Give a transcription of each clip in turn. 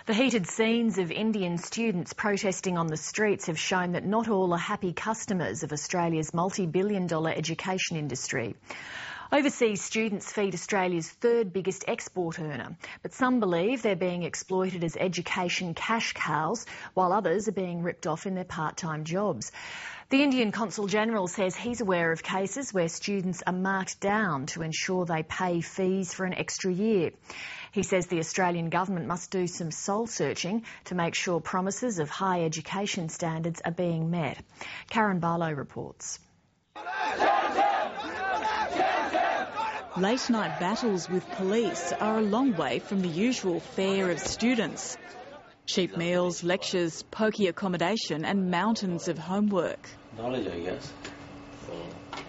The heated scenes of Indian students protesting on the streets have shown that not all are happy customers of Australia's multi-billion-dollar education industry. Overseas students feed Australia's third biggest export earner, but some believe they're being exploited as education cash cows, while others are being ripped off in their part-time jobs. The Indian Consul General says he's aware of cases where students are marked down to ensure they pay fees for an extra year. He says the Australian government must do some soul-searching to make sure promises of high education standards are being met. Karen Barlow reports. Late-night battles with police are a long way from the usual fare of students. Cheap meals, lectures, pokey accommodation and mountains of homework. Knowledge, I guess.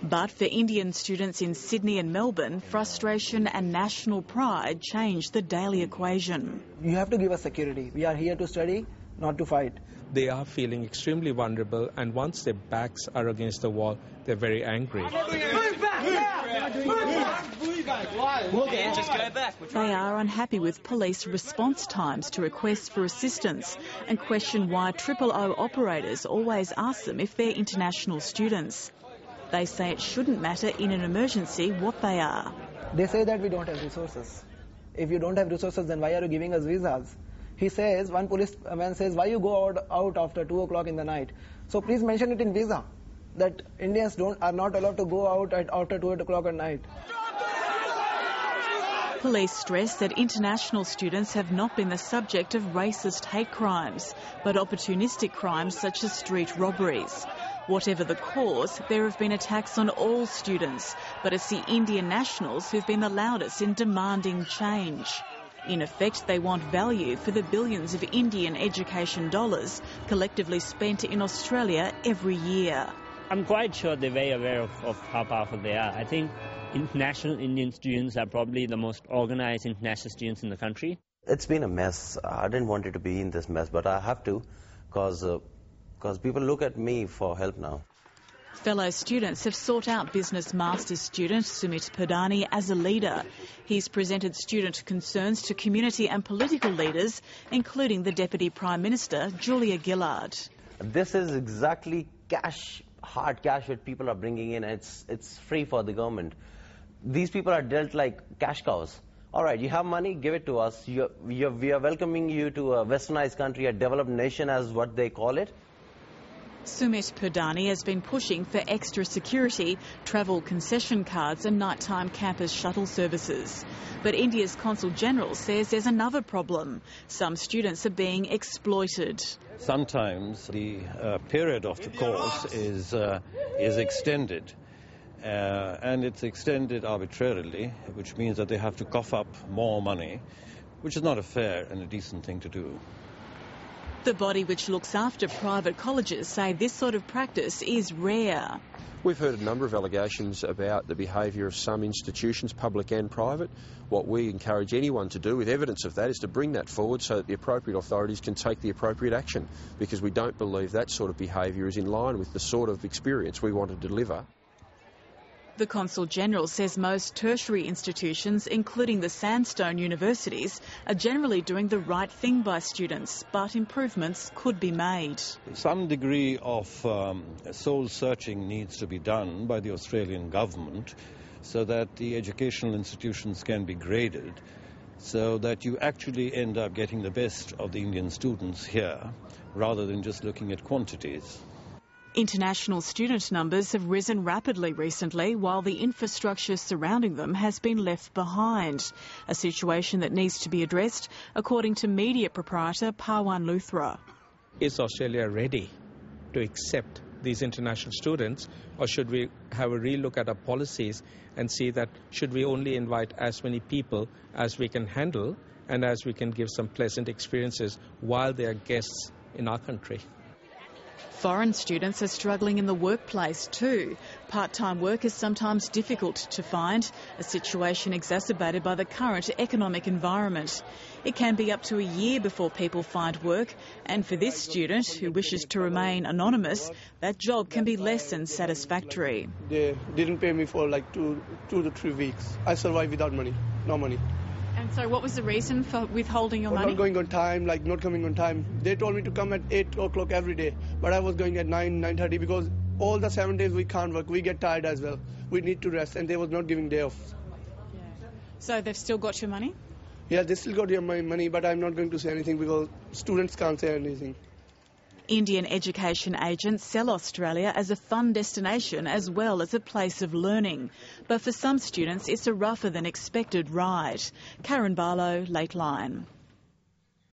But for Indian students in Sydney and Melbourne, frustration and national pride change the daily equation. You have to give us security. We are here to study, not to fight. They are feeling extremely vulnerable, and once their backs are against the wall, they're very angry. They are unhappy with police response times to requests for assistance and question why OOO operators always ask them if they're international students. They say it shouldn't matter in an emergency what they are. They say that we don't have resources. If you don't have resources, then why are you giving us visas? He says, one policeman says, why you go out after 2 o'clock in the night? So please mention it in visa, that Indians are not allowed to go out after 2 o'clock at night. Police stress that international students have not been the subject of racist hate crimes, but opportunistic crimes such as street robberies. Whatever the cause, there have been attacks on all students, but it's the Indian nationals who've been the loudest in demanding change. In effect, they want value for the billions of Indian education dollars collectively spent in Australia every year. I'm quite sure they're very aware of how powerful they are. I think international Indian students are probably the most organised international students in the country. It's been a mess. I didn't want it to be in this mess, but I have to, because people look at me for help now. Fellow students have sought out business master's student Sumit Purdani as a leader. He's presented student concerns to community and political leaders, including the Deputy Prime Minister, Julia Gillard. This is exactly hard cash that people are bringing in. It's free for the government. These people are dealt like cash cows. All right, you have money, give it to us. We are welcoming you to a westernized country, a developed nation as what they call it. Sumit Purdani has been pushing for extra security, travel concession cards and nighttime campus shuttle services. But India's Consul General says there's another problem. Some students are being exploited. Sometimes the period of the course is extended. And it's extended arbitrarily, which means that they have to cough up more money, which is not a fair and a decent thing to do. The body which looks after private colleges say this sort of practice is rare. We've heard a number of allegations about the behaviour of some institutions, public and private. What we encourage anyone to do with evidence of that is to bring that forward so that the appropriate authorities can take the appropriate action, because we don't believe that sort of behaviour is in line with the sort of experience we want to deliver. The Consul General says most tertiary institutions, including the sandstone universities, are generally doing the right thing by students, but improvements could be made. Some degree of soul-searching needs to be done by the Australian government so that the educational institutions can be graded, so that you actually end up getting the best of the Indian students here, rather than just looking at quantities. International student numbers have risen rapidly recently, while the infrastructure surrounding them has been left behind, a situation that needs to be addressed, according to media proprietor Pawan Luthra. Is Australia ready to accept these international students, or should we have a relook at our policies and see that should we only invite as many people as we can handle and as we can give some pleasant experiences while they are guests in our country? Foreign students are struggling in the workplace too. Part-time work is sometimes difficult to find, a situation exacerbated by the current economic environment. It can be up to a year before people find work, and for this student, who wishes to remain anonymous, that job can be less than satisfactory. They didn't pay me for like two to 3 weeks. I survived without money, no money. And So what was the reason for withholding your money? Not going on time, like not coming on time. They told me to come at 8 o'clock every day, but I was going at 9:30 because all the 7 days we can't work. We get tired as well. We need to rest, and they was not giving day off. Yeah. So they've still got your money? Yeah, they still got my money, but I'm not going to say anything because students can't say anything. Indian education agents sell Australia as a fun destination as well as a place of learning. But for some students, it's a rougher than expected ride. Karen Barlow, Late Line.